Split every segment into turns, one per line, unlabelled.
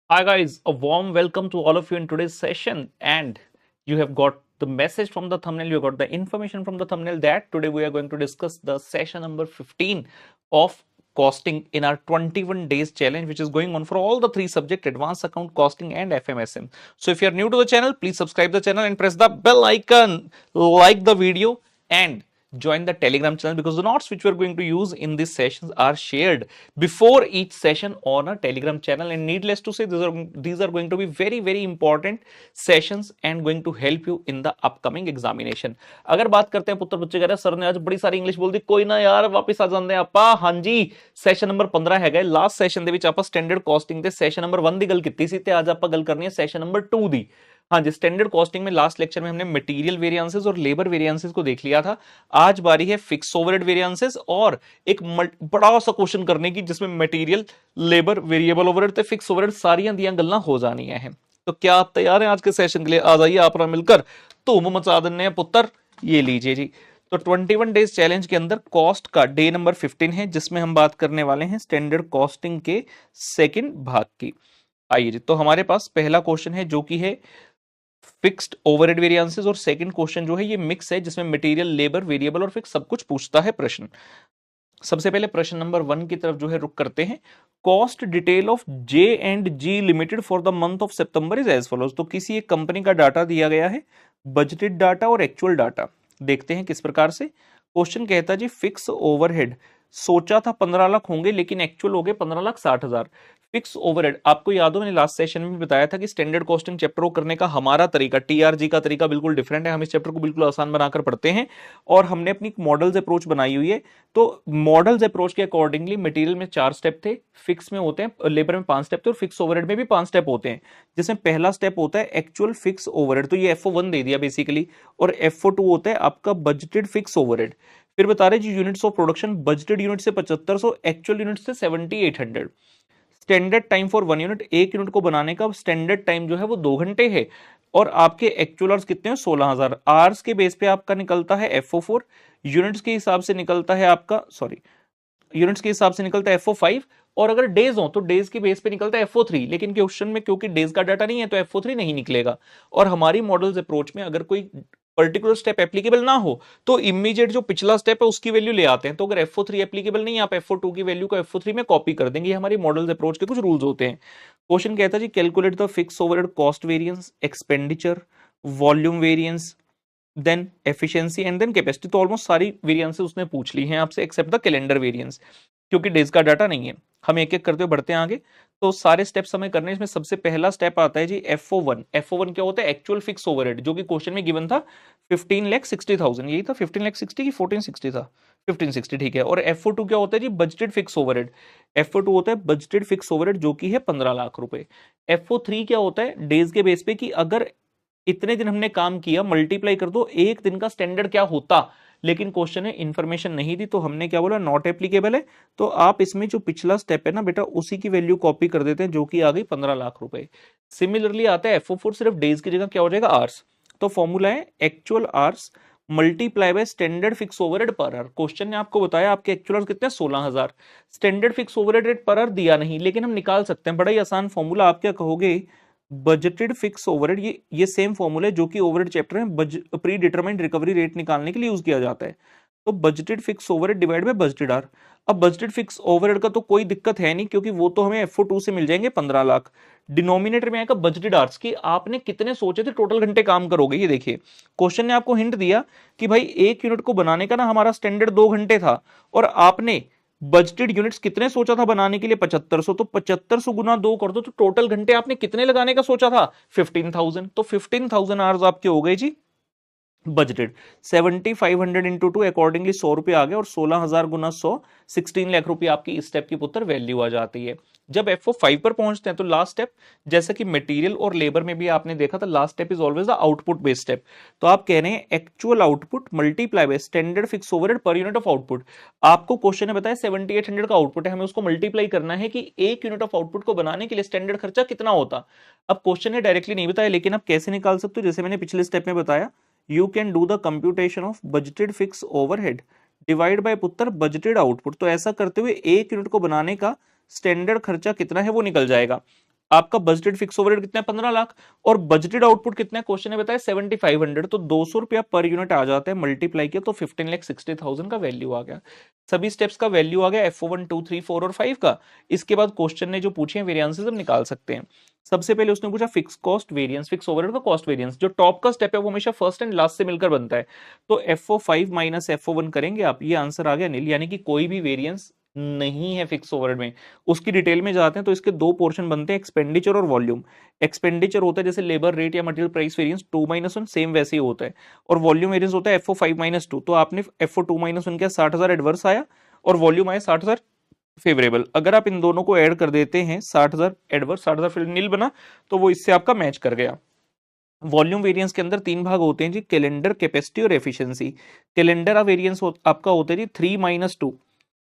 Hi guys, a warm welcome to all of you in today's session. And you have got the message from the thumbnail, you got the information from the thumbnail that today we are going to discuss the session number 15 of costing in our 21 days challenge, which is going on for all the three subject advanced account costing and FMSM. So if you are new to the channel, please subscribe the channel and press the bell icon, like the video and join the Telegram channel because the notes which we are going to use in these sessions are shared before each session on a Telegram channel. And needless to say, these are going to be very important sessions and going to help you in the upcoming examination. अगर बात करते हैं पुत्र बच्चे कह रहे sir ने आज बड़ी सारी इंग्लिश बोल दी, कोई ना यार वापस आ जाते हैं ਆਪਾਂ। ਹਾਂਜੀ ਸੈਸ਼ਨ ਨੰਬਰ 15 ਹੈਗਾ। ਲਾਸਟ ਸੈਸ਼ਨ ਦੇ ਵਿੱਚ ਆਪਾਂ ਸਟੈਂਡਰਡ ਕਾਸਟਿੰਗ ਤੇ ਸੈਸ਼ਨ ਨੰਬਰ 1 ਦੀ ਗੱਲ ਕੀਤੀ ਸੀ ਤੇ ਅੱਜ ਆਪਾਂ ਗੱਲ ਕਰਨੀ ਹੈ ਸੈਸ਼ਨ ਨੰਬਰ 2 ਦੀ। हाँ जी, स्टैंडर्ड कॉस्टिंग में लास्ट लेक्चर में हमने मटेरियल वेरिएंसेस और लेबर वेरिएंसेस को देख लिया था। आज बारी है फिक्स ओवरहेड वेरिएंसेस और एक बड़ा सा क्वेश्चन करने की जिसमें मटेरियल, लेबर, वेरिएबल ओवरहेड ते फिक्स ओवरहेड सारियां दियां गल्लां हो जानियां हैं। तो क्या आप तैयार हैं आज के सेशन के लिए? आ जाइए आप मिलकर धूम मचा देने हैं पुत्र। ये लीजिए जी। तो 21 डेज चैलेंज के अंदर कॉस्ट का डे नंबर 15 है जिसमें हम बात करने वाले हैं स्टैंडर्ड कॉस्टिंग के सेकंड भाग की। आइए जी, तो हमारे पास पहला क्वेश्चन है जो कि है फिक्स्ड ओवरहेड वेरिएंसेस और सेकंड क्वेश्चन जो है ये मिक्स है जिसमें मटेरियल, लेबर, वेरिएबल और फिक्स सब कुछ पूछता है प्रश्न। सबसे पहले प्रश्न नंबर 1 की तरफ जो है रुक करते हैं। Cost detail of J and G limited for the month of September is as follows. तो किसी एक कंपनी का डाटा दिया गया है, बजटेड डाटा और एक्चुअल डाटा। देखते हैं किस प्रकार से। क्वेश्चन कहता है जी फिक्स ओवरहेड सोचा था 15 लाख होंगे लेकिन एक्चुअल हो गए 15,60,000। फिक्स ओवरहेड आपको याद हो मैंने लास्ट सेशन में भी बताया था कि स्टैंडर्ड कॉस्टिंग चैप्टर को करने का हमारा तरीका, टीआरजी का तरीका बिल्कुल डिफरेंट है। हम इस चैप्टर को बिल्कुल आसान बनाकर पढ़ते हैं और हमने अपनी मॉडल्स अप्रोच बनाई हुई है। तो मॉडल्स अप्रोच के अकॉर्डिंगली मटेरियल में 4 स्टेप थे, फिक्स में होते हैं, लेबर में 5 स्टेप थे और फिक्स ओवरहेड में भी 5 स्टेप होते हैं। जिसमें पहला स्टेप होता है एक्चुअल फिक्स ओवरहेड, तो ये FO1 दे दिया बेसिकली, और FO2 होता है आपका बजटेड फिक्स ओवरहेड। फिर बता रहे जी units of production, budgeted unit से 7500, एक्चुअल यूनिट से 7800। स्टैंडर्ड टाइम फॉर 1 यूनिट, एक यूनिट को बनाने का स्टैंडर्ड टाइम जो है वो 2 घंटे है और आपके एक्चुअल आवर्स कितने हैं 16,000। आवर्स के बेस पे आपका निकलता है FO4, यूनिट्स के हिसाब से निकलता है आपका यूनिट्स के हिसाब से निकलता है FO5 और अगर डेज हो तो डेज के बेस पे निकलता है FO3। लेकिन क्वेश्चन में क्योंकि डेज का डाटा नहीं है तो FO3 नहीं निकलेगा। और हमारी मॉडल्स अप्रोच में अगर कोई पर्टिकुलर स्टेप एप्लीकेबल ना हो तो इमीडिएट जो पिछला स्टेप है उसकी वैल्यू ले आते हैं। तो अगर FO3 एप्लीकेबल नहीं है आप FO2 की वैल्यू को FO3 में कॉपी कर देंगे। हमारी मॉडल्स अप्रोच के कुछ रूल्स होते हैं। क्वेश्चन कहता है जी calculate the fix overhead cost variance, expenditure, volume variance, then efficiency and then capacity. तो ऑलमोस्ट सारी वेरिएंसेस उसने पूछ ली हैं आपसे एक्सेप्ट द कैलेंडर वेरिएंस, क्योंकि डेज का डाटा नहीं है। हम एक एक करते हुए बढ़ते हैं आगे। तो सारे स्टेप्स हमें करने, इसमें सबसे पहला स्टेप आता है जी FO1। FO1 क्या होता है? एक्चुअल फिक्स ओवरहेड, जो कि क्वेश्चन में गिवन था 15,60,000। यही था 15,60,000 की 14,60 था, 15,60 ठीक है। और FO2 क्या होता है जी? Budgeted fix overhead. FO2 होता है बजटेड फिक्स ओवरहेड जो कि है 15 लाख रुपए। FO3 क्या होता है? डेज के बेस पे कि अगर इतने दिन हमने काम किया मल्टीप्लाई कर दो एक दिन का स्टैंडर्ड क्या होता। लेकिन क्वेश्चन है इंफॉर्मेशन नहीं दी तो हमने क्या बोला? नॉट एप्लीकेबल है। तो आप इसमें जो पिछला स्टेप है ना बेटा उसी की वैल्यू कॉपी कर देते हैं जो कि आ गई 15 लाख रुपए। सिमिलरली आता है FO4, सिर्फ डेज की जगह क्या हो जाएगा? आवर्स। तो फॉर्मूला है actual hours multiply by standard fix overhead per hour. Question ने आपको बताया आपके एक्चुअल कितने 16,000, standard fix overhead rate per hour दिया नहीं, लेकिन हम निकाल सकते हैं। बड़ा ही आसान फॉर्मूला। आप क्या कहोगे? बजटेड फिक्स ओवरहेड, ये सेम फॉर्मूला है जो कि ओवरहेड चैप्टर में प्री डिटरमाइंड रिकवरी रेट निकालने के लिए यूज किया जाता है। तो budgeted fix overhead divide by budgeted R. अब बजटेड फिक्स ओवरहेड का तो कोई दिक्कत है नहीं क्योंकि वो तो हमें FO2 से मिल जाएंगे 15 लाख। डिनोमिनेटर में आएगा बजटेड आवर्स की आपने कितने सोचे थे टोटल घंटे काम करोगे। ये देखिए क्वेश्चन ने आपको हिंट दिया कि भाई एक यूनिट को बनाने का ना हमारा स्टैंडर्ड 2 घंटे था और आपने बजटेड यूनिट्स कितने सोचा था बनाने के लिए? 7500। तो 7500 गुना 2 कर दो तो टोटल घंटे आपने कितने लगाने का सोचा था? 15,000। तो 15,000 आवर्स आपके हो गए जी बजटेड। 7,500 इंटू 2 अकॉर्डिंगली 100 रुपए आ गए और 16,000 गुना 100 16 लाख रुपए आपकी इस स्टेप की पुत्र वैल्यू आ जाती है। जब FO5 पर पहुंचते हैं तो लास्ट स्टेप, जैसा कि मटेरियल और लेबर में भी आपने देखा था, last step is always the output based step. तो आप कह रहे हैं actual output multiply by standard fix overhead पर यूनिट ऑफ आउटपुट। आपको क्वेश्चन ने बताया 7,800 का आउटपुट है, हमें उसको मल्टीप्लाई करना है कि एक यूनिट ऑफ आउटपुट को बनाने के लिए स्टैंडर्ड खर्चा कितना होता। अब क्वेश्चन ने डायरेक्टली नहीं बताया लेकिन आप कैसे निकाल सकते हो? जैसे मैंने पिछले स्टेप में बताया, you can do the computation of budgeted fixed overhead divide by पुत्र बजटेड आउटपुट। तो ऐसा करते हुए एक यूनिट को बनाने का स्टैंडर्ड खर्चा कितना है वो निकल जाएगा। आपका बजटेड फिक्स ओवरहेड कितना है 15 लाख, और बजटेड आउटपुट कितना है क्वेश्चन ने बताया 7500, तो 200 रुपया पर यूनिट आ जाता है, मल्टीप्लाई किया तो 15,60,000 का वैल्यू आ गया। सभी स्टेप्स का वैल्यू आ गया F1 2 3 4 और 5 का। इसके बाद क्वेश्चन ने जो पूछे हैं वेरिएंसेस हम निकाल सकते हैं। सबसे पहले उसने पूछा fix cost variance, fix overhead का कॉस्ट वेरिएंस। जो टॉप का स्टेप है वो हमेशा फर्स्ट एंड लास्ट से मिलकर बनता है, तो FO5 माइनस FO1 करेंगे आप, ये आंसर आ गया नील, यानी कि कोई भी वेरिएंस नहीं है फिक्स ओवरहेड में। उसकी डिटेल में जाते हैं तो इसके दो पोर्शन बनते हैं, एक्सपेंडिचर और वॉल्यूम। एक्सपेंडिचर होता है जैसे लेबर रेट या मटेरियल प्राइस वेरिएंस 2-1, सेम वैसे ही होता है, और वॉल्यूम वेरिएंस होता है FO5-2। तो आपने FO2-1 किया, 60,000 एडवर्स आया, और वॉल्यूम आया 60,000 फेवरेबल। अगर आप इन दोनों को ऐड कर देते हैं, 60,000 एडवर्स 60,000 फिर नील बना, तो वो इससे आपका मैच कर गया। वॉल्यूम वेरिएंस के अंदर तीन भाग होते हैं जी, कैलेंडर, कैपेसिटी और एफिशिएंसी। कैलेंडर वेरिएंस आपका होता है जी 3-2,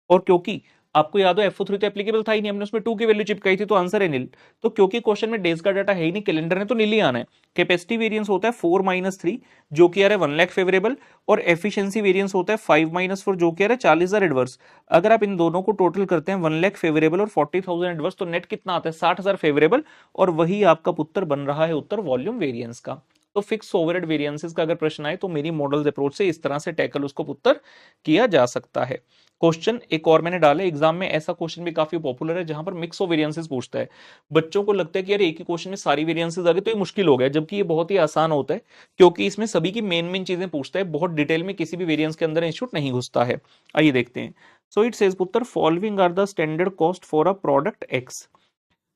और क्योंकि आपको याद हो FO3 तो एप्लीकेबल था ही नहीं, हमने उसमें 2 की वैल्यू चिपकाई थी, तो आंसर है नील। तो क्योंकि क्वेश्चन में डेज का डाटा है ही नहीं, कैलेंडर ने तो नील ही आना है। कैपेसिटी वेरिएंस होता है 4-3, जो कि आ रहा है 1 लाख फेवरेबल, और एफिशिएंसी वेरिएंस होता है 5-4, जो कि आ रहा है 40,000 एडवर्स। अगर आप इन दोनों को टोटल करते हैं 1 लाख फेवरेबल और 40,000 एडवर्स, तो नेट कितना आता है 60,000 फेवरेबल, और वही आपका उत्तर बन रहा है उत्तर वॉल्यूम वेरिएंस का। तो फिक्स ओवरहेड वेरिएंसेस का अगर प्रश्न आए तो मेरी मॉडल्स अप्रोच से इस तरह से टैकल उसको उत्तर किया जा सकता है। क्वेश्चन एक और मैंने डाला एग्जाम में, ऐसा क्वेश्चन भी काफी पॉपुलर है जहां पर मिक्स ऑफ वेरिएंसेस पूछता है। बच्चों को लगता है कि यार एक ही क्वेश्चन में सारी वेरिएंसेस आ गए तो ये मुश्किल हो गया, जबकि ये बहुत ही आसान होता है, क्योंकि इसमें सभी की मेन मेन चीजें पूछता है, बहुत डिटेल में किसी भी वेरिएंस के अंदर इंस्टीट्यूट नहीं घुसता है। आइए देखते हैं। सो इट सेज पुत्र, following are the standard cost for a product X.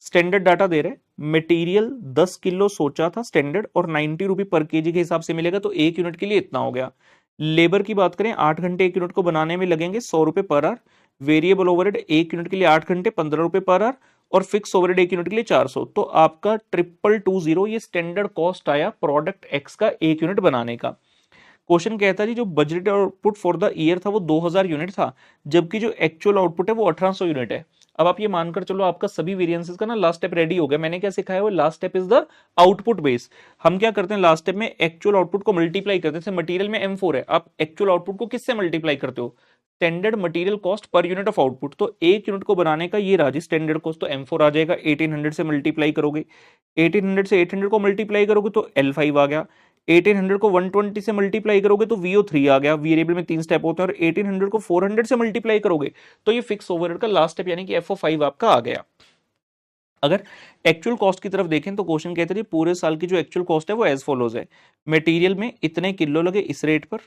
Standard data दे रहे, मटेरियल 10 किलो सोचा था स्टैंडर्ड, और 90 रुपए पर केजी के हिसाब से मिलेगा, तो एक यूनिट के लिए इतना हो गया। लेबर की बात करें, 8 घंटे एक यूनिट को बनाने में लगेंगे, 100 रुपए पर आवर। वेरिएबल ओवरहेड एक यूनिट के लिए 8 घंटे 15 रुपए पर आवर, और फिक्स ओवरहेड एक यूनिट के लिए 400। तो आपका 0020 ये स्टैंडर्ड कॉस्ट आया प्रोडक्ट एक्स का एक यूनिट बनाने का। क्वेश्चन कहता है जी जो budget output for the year था वो 2000 यूनिट था, जबकि जो एक्चुअल आउटपुट है वो 1800 यूनिट है। अब आप ये मानकर चलो आपका सभी वेरिएंसेस का ना लास्ट स्टेप रेडी हो गया। मैंने क्या सिखाया है, last step is the output base. हम क्या करते हैं लास्ट स्टेप में एक्चुअल आउटपुट को मल्टीप्लाई करते हैं। जैसे मटेरियल में M4 है, आप एक्चुअल आउटपुट को किससे मल्टीप्लाई करते हो, standard material cost per unit of output. तो एक यूनिट को बनाने का ये राजी स्टैंडर्ड कॉस्ट, तो M4 आ जाएगा, 1800 से मल्टीप्लाई करोगे, 1800 से 800 को मल्टीप्लाई करोगे तो L5 आ गया, 1800 को 120 से मल्टीप्लाई करोगे तो VO3 आ गया। वेरिएबल में 3 स्टेप होते हैं, और 1800 को 400 से मल्टीप्लाई करोगे तो ये फिक्स ओवरहेड का लास्ट स्टेप यानी कि FO5 आपका आ गया। अगर एक्चुअल कॉस्ट की तरफ देखें तो क्वेश्चन कहते हैं पूरे साल की जो एक्चुअल कॉस्ट है वो एज फॉलोज है। मटेरियल में इतने किलो लगे इस रेट पर,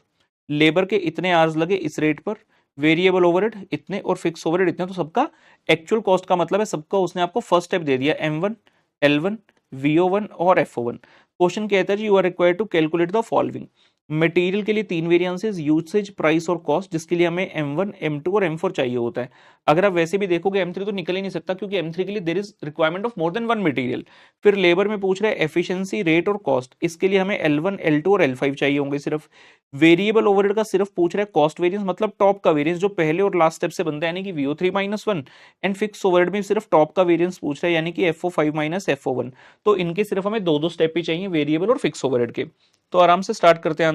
लेबर के इतने आवर्स लगे इस रेट पर, वेरिएबल ओवरहेड इतने और फिक्स ओवरहेड इतने। तो सबका एक्चुअल कॉस्ट का मतलब है सबका उसने आपको फर्स्ट स्टेप दे दिया, M1, L1, VO1 और FO1। क्वेश्चन कहता है जी you are required to calculate the following. Material के लिए तीन वेरिएंसेस, यूसेज, प्राइस और कॉस्ट, जिसके लिए हमें M1, M2 और M4 चाहिए होता है। अगर आप वैसे भी देखोगे M3 तो निकल ही नहीं सकता, क्योंकि M3 के लिए there is requirement of more than one material. फिर लेबर में पूछ रहा है एफिशिएंसी, रेट और कॉस्ट, इसके लिए हमें L1, L2 और L5 चाहिए होंगे सिर्फ। वेरिएबल ओवरहेड का सिर्फ पूछ रहा है कॉस्ट वेरिएंस, मतलब टॉप का वेरिएंस जो पहले और लास्ट स्टेप से बनता है, यानी कि VO3-1। एंड फिक्स ओवरहेड में सिर्फ टॉप का वेरिएंस पूछ रहा है, यानी कि FO5-FO1। तो इनके सिर्फ हमें दो दो स्टेप ही चाहिए, वेरिएबल और फिक्स ओवरहेड के। तो आराम से स्टार्ट करते हैं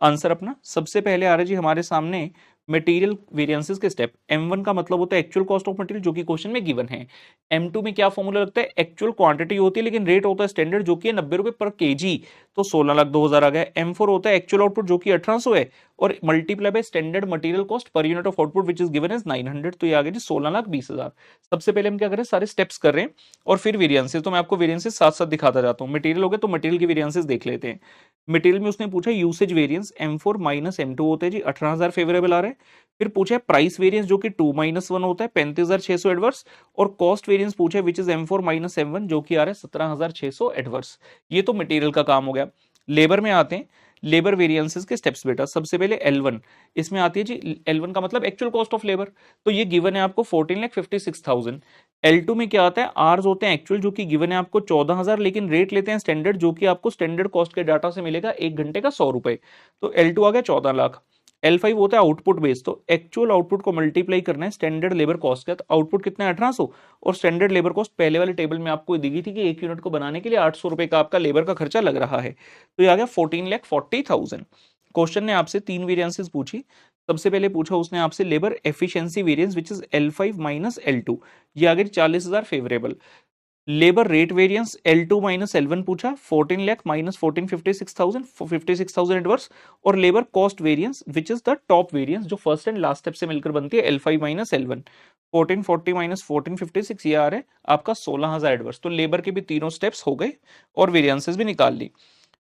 आंसर अपना। सबसे पहले आ रहा है जी हमारे सामने मटेरियल वेरिएंसेस के स्टेप। M1 का मतलब होता है एक्चुअल कॉस्ट ऑफ मटेरियल, जो कि क्वेश्चन में गिवन है। M2 में क्या फॉर्मूला लगता है, एक्चुअल क्वांटिटी होती है लेकिन रेट होता है स्टैंडर्ड, जो कि है 90 रुपए पर केजी, तो 16,02,000 आ गया। M4 होता है एक्चुअल आउटपुट, जो कि 1800 है, और multiply by standard material cost per unit of output which is given as 900, तो ये आ गया जी 16,20,000। सबसे पहले हम क्या करें, सारे स्टेप्स कर रहे हैं और फिर वेरिएंसेस। तो मैं आपको वेरिएंसेस साथ साथ दिखाता जाता हूँ। मटेरियल हो गया तो मटेरियल की वेरिएंसेस देख लेते हैं। मटेरियल में उसने पूछा यूसेज वेरिएंस, M4-M2 होता है जी, 18,000 फेवरेबल आ रहा है। फिर पूछा है प्राइस वेरिएंस, जो कि 2-1 होता है, 35,600 एडवर्स, और कॉस्ट वेरिएंस पूछा है विच इज M4-M1, जो कि आ रहा है 17,600 एडवर्स। ये तो मटेरियल का काम हो गया। लेबर में आते हैं, लेबर वेरिएंसेस के स्टेप्स बेटा। सबसे पहले L1, इसमें आती है जी L1 का मतलब एक्चुअल कॉस्ट ऑफ लेबर, तो ये गिवन है आपको 14,56,000। L2 में क्या आता है, आर्स होते हैं एक्चुअल, जो कि गिवन है आपको 14,000, लेकिन रेट लेते हैं स्टैंडर्ड, जो कि आपको स्टैंडर्ड कॉस्ट के डाटा से मिलेगा एक घंटे का 100 रुपए, तो L2 आ गया 14 लाख। L5 होता है आउटपुट बेस, तो एक्चुअल आउटपुट को मल्टीप्लाई करना है स्टैंडर्ड लेबर कॉस्ट का। तो आउटपुट कितना है 1800, और स्टैंडर्ड लेबर कॉस्ट पहले वाले टेबल में आपको दी गई थी कि एक यूनिट को बनाने के लिए 800 रुपए का आपका लेबर का खर्चा लग रहा है, तो ये आ गया 14,40,000। क्वेश्चन ने आपसे तीन वेरिएंसेस पूछी। सबसे पहले पूछा उसने आपसे labour efficiency variance which is L5 - L2, ये आ गई 40,000 favourable. Labour rate variance L2 minus L1 पूछा, 14 लाख माइनस 1456,000, 56,000 एडवर्स, और labour cost variance which is the top variance जो फर्स्ट एंड लास्ट स्टेप से मिलकर बनती है L5 माइनस L1, 1440 माइनस 1456 ये आ रहा है आपका 16,000 एडवर्स। तो लेबर के भी तीनों स्टेप्स हो गए और वेरिएंसेस भी निकाल ली।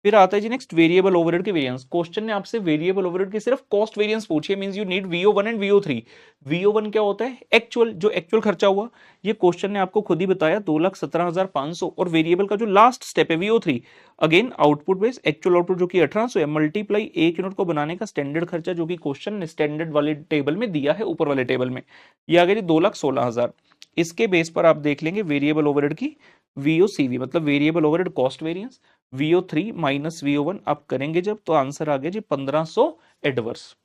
फिर आता है जी नेक्स्ट वेरिएबल ओवरहेड के वेरिएंस। क्वेश्चन ने आपसे वेरिएबल ओवरहेड की सिर्फ कॉस्ट वेरिएंस पूछी है, means you need VO1 and VO3। VO1 क्या होता है? एक्चुअल, जो एक्चुअल खर्चा हुआ, ये क्वेश्चन ने आपको खुद ही बताया 2,17,500, और वेरिएबल का जो लास्ट स्टेप है VO3, again output base, actual output जो कि 1800 है, मल्टीप्लाई 1 यूनिट को बनाने का स्टैंडर्ड खर्चा जो कि क्वेश्चन ने स्टैंडर्ड वाले टेबल में दिया है, ऊपर वाले टेबल में, ये आ गया जी 2,16,000। इसके बेस पर आप देख लेंगे वेरिएबल ओवरहेड की VOCV मतलब variable overhead cost variance, VO3 minus VO1 आप करेंगे जब, तो आंसर आ गया जी 1500 एडवर्स।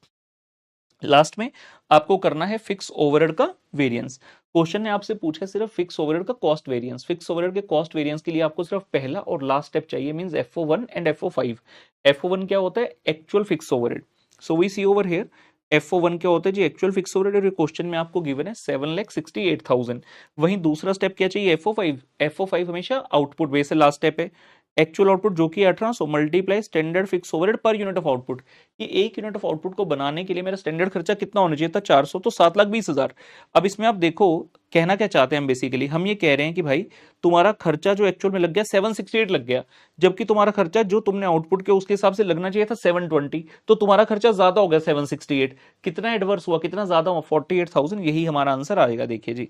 लास्ट में आपको करना है फिक्स ओवरहेड का वेरिएंस। क्वेश्चन ने आपसे पूछा सिर्फ फिक्स ओवरहेड का कॉस्ट वेरिएंस। फिक्स ओवरहेड के कॉस्ट वेरिएंस के लिए आपको सिर्फ पहला और लास्ट स्टेप चाहिए, means FO1 and FO5। FO1 क्या होता है? Actual fix overhead. So we see over here FO1 क्या होता है जी? एक्चुअल फिक्स ओवरहेड, और क्वेश्चन में आपको गिवन है 7,68,000। वहीं दूसरा स्टेप क्या चाहिए? FO5। FO5 हमेशा आउटपुट बेस है, लास्ट स्टेप है। एक्चुअल आउटपुट जो कि 1800 मल्टीप्लाई स्टैंडर्ड फिक्स ओवरहेड पर यूनिट ऑफ आउटपुट। ये 1 यूनिट ऑफ आउटपुट को बनाने के लिए मेरा स्टैंडर्ड खर्चा कितना होना चाहिए था? 400, तो 7,20,000। अब इसमें आप देखो कहना क्या चाहते हैं हम, बेसिकली हम ये कह रहे हैं कि भाई तुम्हारा खर्चा जो एक्चुअल में लग गया 768 लग गया, जबकि तुम्हारा खर्चा जो तुमने आउटपुट के उसके हिसाब से लगना चाहिए था 720, तो तुम्हारा खर्चा ज्यादा हो गया 768। कितना एडवर्स हुआ, कितना ज्यादा हुआ? 48,000। यही हमारा आंसर आएगा, देखिए जी।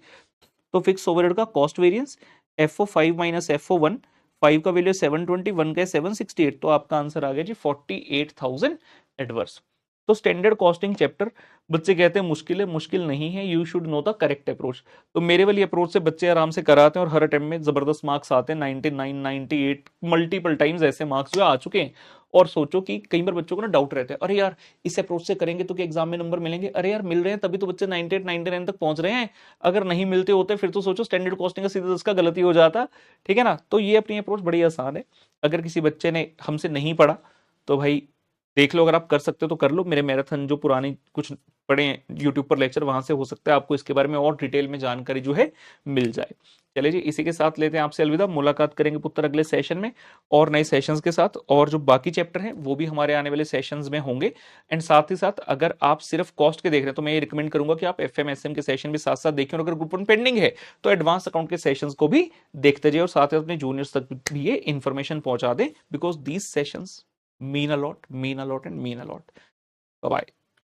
तो फिक्स ओवरहेड का cost variance FO5 minus FO1, 5 का वैल्यू 720, 1 का 768, तो आपका आंसर आ गया जी 48,000 एडवर्स। तो स्टैंडर्ड कॉस्टिंग चैप्टर बच्चे कहते हैं मुश्किल है, मुश्किल नहीं है, you should know the correct approach. तो मेरे वाली अप्रोच से बच्चे आराम से कराते हैं और हर अटेम्प्ट में जबरदस्त मार्क्स आते हैं, 99, 98, मल्टीपल टाइम्स ऐसे मार्क्स जो आ चुके हैं। और सोचो कि कई बार बच्चों को ना डाउट रहता है, अरे यार इस अप्रोच से करेंगे तो क्या एग्जाम में नंबर मिलेंगे? अरे यार मिल रहे हैं, तभी तो बच्चे 98, 99 तक पहुंच रहे हैं। अगर नहीं मिलते होते फिर तो सोचो स्टैंडर्ड कॉस्टिंग का सीधा इसका गलती हो जाता। ठीक है ना? तो ये अपनी अप्रोच बड़ी आसान है। अगर किसी बच्चे ने हमसे नहीं पढ़ा तो भाई देख लो, अगर आप कर सकते हो तो कर लो। मेरे मैराथन जो पुरानी कुछ पढ़े यूट्यूब पर लेक्चर, वहां से हो सकता है आपको इसके बारे में और डिटेल में जानकारी जो है मिल जाए। चलिए जी, इसी के साथ लेते हैं आपसे अलविदा। मुलाकात करेंगे पुत्र अगले सेशन में और नए सेशंस के साथ, और जो बाकी चैप्टर हैं वो भी हमारे आने वाले सेशंस में होंगे। एंड साथ ही साथ अगर आप सिर्फ कॉस्ट के देख रहे हैं तो मैं ये रिकमेंड करूंगा कि आप FMSM के सेशन भी साथ साथ देखें, और अगर ग्रुप 1 पेंडिंग है तो एडवांस अकाउंट के सेशंस को भी देखते जाइए, और साथ ही अपने जूनियर्स तक भी ये इन्फॉर्मेशन पहुंचा दें, because these sessions mean a lot and mean a lot. Bye bye.